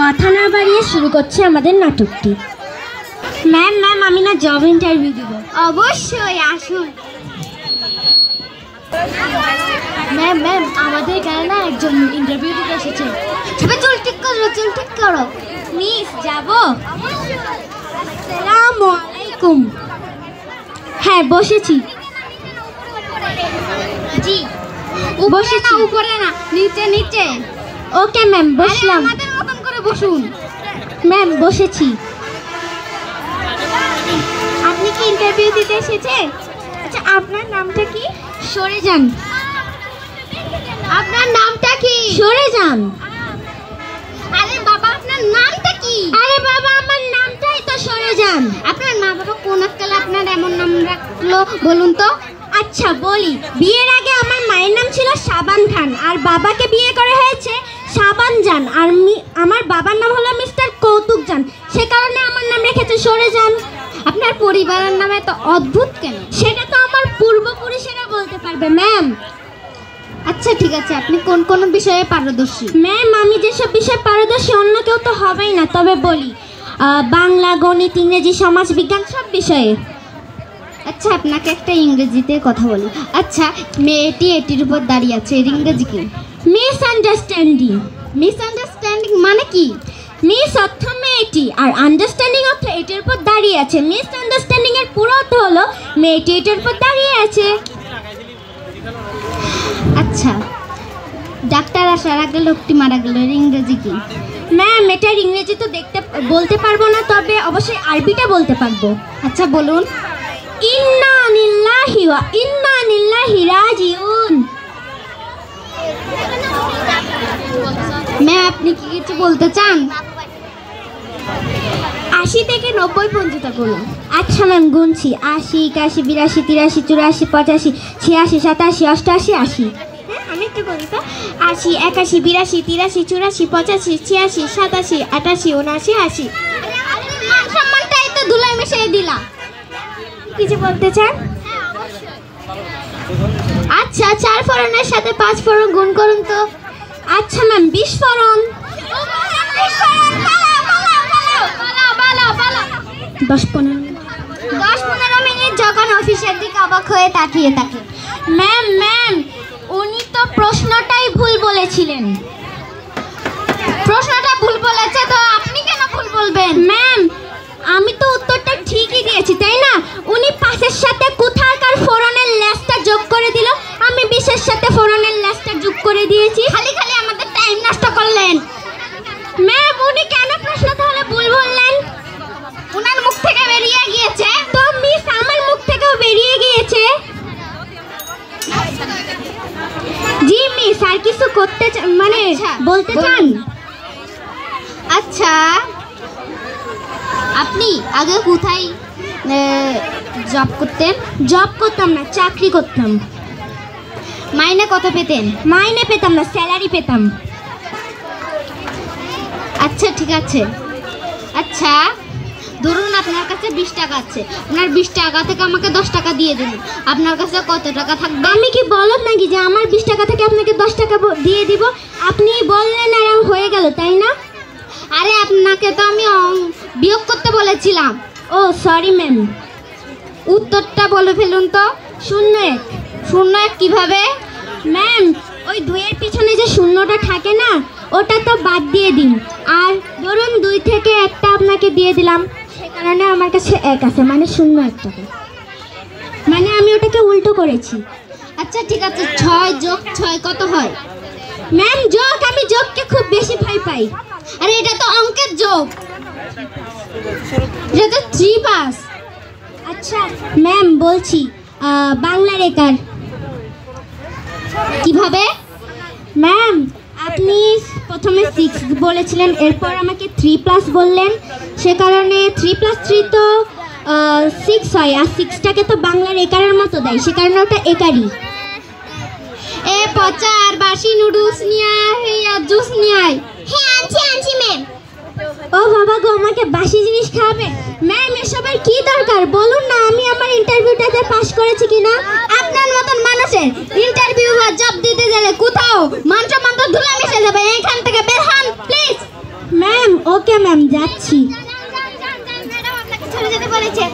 কথা না বাড়িয়ে শুরু করছে আমাদের নাটকটি। ম্যাম আমি না জব ইন্টারভিউ দিব। অবশ্যই আসুন। ম্যাম আমাদের এখানে না একজন ইন্টারভিউ দিতে এসেছে। সবাই চুল ঠিক করো। মিস যাব? আসসালামু আলাইকুম। হ্যাঁ বসেছি। জি বসেছি। উপরে না নিচে। ওকে ম্যাম বসলাম। আমাদের মতন করে বসুন। ম্যাম বসেছি। আপনি কি ইন্টারভিউ দিতে এসেছেন? আচ্ছা আপনার নামটা কি? সরে যান। আপনার নামটা কি? সরে যান। আরে বাবা আপনার নামটা কি? আরে বাবা আমার নামটাই তো, সরে যান। আপনার মা বাবা কোন কালে আপনার এমন নাম রাখলো বলুন তো? আচ্ছা বলি, বিয়ের আগে আমার মায়ের নাম ছিল সাবান খান, আর বাবাকে বিয়ে করে হয়েছে সাবান জান, আর আমার বাবার নাম হলো মিস্টার কৌতুক জান, সে কারণে আমার নাম রেখেছে সরে যান। আপনার পরিবারের নামে তো অদ্ভুত কেন? সেটা তো আমার পূর্বপুরুষেরা বলতে পারবে ম্যাম। আচ্ছা ঠিক আছে, আপনি কোন বিষয়ে পারদর্শী? ম্যাম আমি যেসব বিষয়ে পারদর্শী অন্য কেউ তো হবেই না, তবে বলি বাংলা, গণিত, ইংরেজি, সমাজ বিজ্ঞান সব বিষয়ে। আচ্ছা আপনাকে একটা ইংরেজিতে কথা বলি। আচ্ছা মেয়েটি এটির উপর দাঁড়িয়ে আছে, এর ইংরেজি কি? মিসআন্ডারস্ট্যান্ডিং। মিসআন্ডারস্ট্যান্ডিং মানে কি? মিস অর্থ মেয়েটি, আর আন্ডারস্ট্যান্ডিং অর্থ এটির উপর দাঁড়িয়ে আছে। মিসআন্ডারস্ট্যান্ডিং এর পুরো অর্থ হলো মেয়েটি এটির উপর দাঁড়িয়ে আছে। আচ্ছা ডাক্তার আসার আগে লোকটি মারা গেল, এর ইংরেজি কি? ম্যাম এটার ইংরেজি তো বলতে পারবো না, তবে অবশ্যই আরবিটা বলতে পারবো। আচ্ছা বলুন। ইন্না লিল্লাহি ওয়া ইন্না ইলাইহি রাজিউন। ম্যাম আপনি কি কিছু বলতে চান? 80 থেকে 90 পর্যন্ত বলুন। আচ্ছা ম্যাম গুনছি, 80, 81, 82, 83, 84, 85, 86, 87, 88, 80। হ্যাঁ আমি একটু বলি তো, 80, 81, 82, 83, 84, 85, 86, 87, 88, 89, 80। মান সম্মানটাই তো ধুলায় মিশিয়ে দিলা। কিছু বলতে চান? আচ্ছা 4 ফোড়নের সাথে 5 ফোড়ন গুণ করুন তো। আচ্ছা ম্যাম 20 ফোড়ন। 10-15 মিনিট যখন অফিসের দিকে অবাক হয়ে তাকিয়ে থাকে। ম্যাম উনি তো প্রশ্নটাই ভুল বলেছিলেন। প্রশ্নটা ভুল বলেছে তো আপনি কেন ভুল বলবেন? ম্যাম আমি তো উত্তরটা ঠিকই দিয়েছি তাই না? উনি 5-এর সাথে কোথাকার ফোড়নের লেসটা যোগ করে দিল, আমি 20-এর সাথে ফোড়নের লেসটা যোগ করে দিয়েছি। খালি আমাদের টাইম নষ্ট করলেন। ম্যাম উনি কেন প্রশ্ন তাহলে ভুল বললেন? ওনার মুখ থেকে বেরিয়ে গিয়েছে। তো মিস আমার মুখ থেকেও বেরিয়ে গিয়েছে। জি মিস আর কিছু করতে মানে বলতে চান? আচ্ছা আপনি আগে কোথায় জব করতেন? জব করতাম না, চাকরি করতাম। মাইনে কত পেতেন? মাইনে পেতাম না, স্যালারি পেতাম। আচ্ছা ঠিক আছে। আচ্ছা ধরুন আপনার কাছে 20 টাকা আছে, আপনার 20 টাকা থেকে আমাকে 10 টাকা দিয়ে দিন, আপনার কাছে কত টাকা থাকবে? আমি কি বলদ নাকি যে আমার 20 টাকা থেকে আপনাকে 10 টাকা দিয়ে দিব? আপনি বললেন আর হয়ে গেল তাই না? আরে আপনাকে তো আমি বিয়োগ করতে বলেছিলাম। ও সরি ম্যাম। উত্তরটা বলে ফেলুন তো। 01। 01 কিভাবে? ম্যাম ওই 2-এর পিছনে যে শূন্যটা থাকে না, ওটা তো বাদ দিয়ে দিন, আর ধরুন 2 থেকে 1টা আপনাকে দিয়ে দিলাম, সে কারণে আমার কাছে 1 আছে, মানে 01 টাকা, মানে আমি ওটাকে উল্টো করেছি। আচ্ছা ঠিক আছে, 6 যোগ 6 কত হয়? ম্যাম যোগ, আমি যোগকে খুব বেশি ভয় পাই। আরে এটা তো অঙ্কের যোগ, এটা তো 3 পাস। আচ্ছা ম্যাম বলছি বাংলা রেখার কিভাবে? ম্যাম আপনি প্রথমে 6 বলেছিলেন, এরপর আমাকে 3+ বললেন, সে কারণে 3+3 তো 6 হয়, আর 6টাকে তো বাংলার একারের মতো দেয়, সে কারণে ওটা একারই। এ পচা আর বাসি নুডলস নিয়ে আয় আর জুস নিয়ে আয়। হ্যাঁ আনছি ম্যাম। ও বাবা গো, আমাকে বাসি জিনিস খাওয়াবে? ম্যাম এসবের কি দরকার বলুন না, আমি আমার ইন্টারভিউটাতে পাস করেছি কিনা। আপনার মতন মানুষের ইন্টারভিউ বা জব দিতে গেলে কোথাও মান সম্মান তো ধুলা মিশে যাবে। এখান থেকে বের হন প্লিজ। ম্যাম ওকে ম্যাম যাচ্ছি। ম্যাডাম আপনাকে চলে যেতে বলেছে।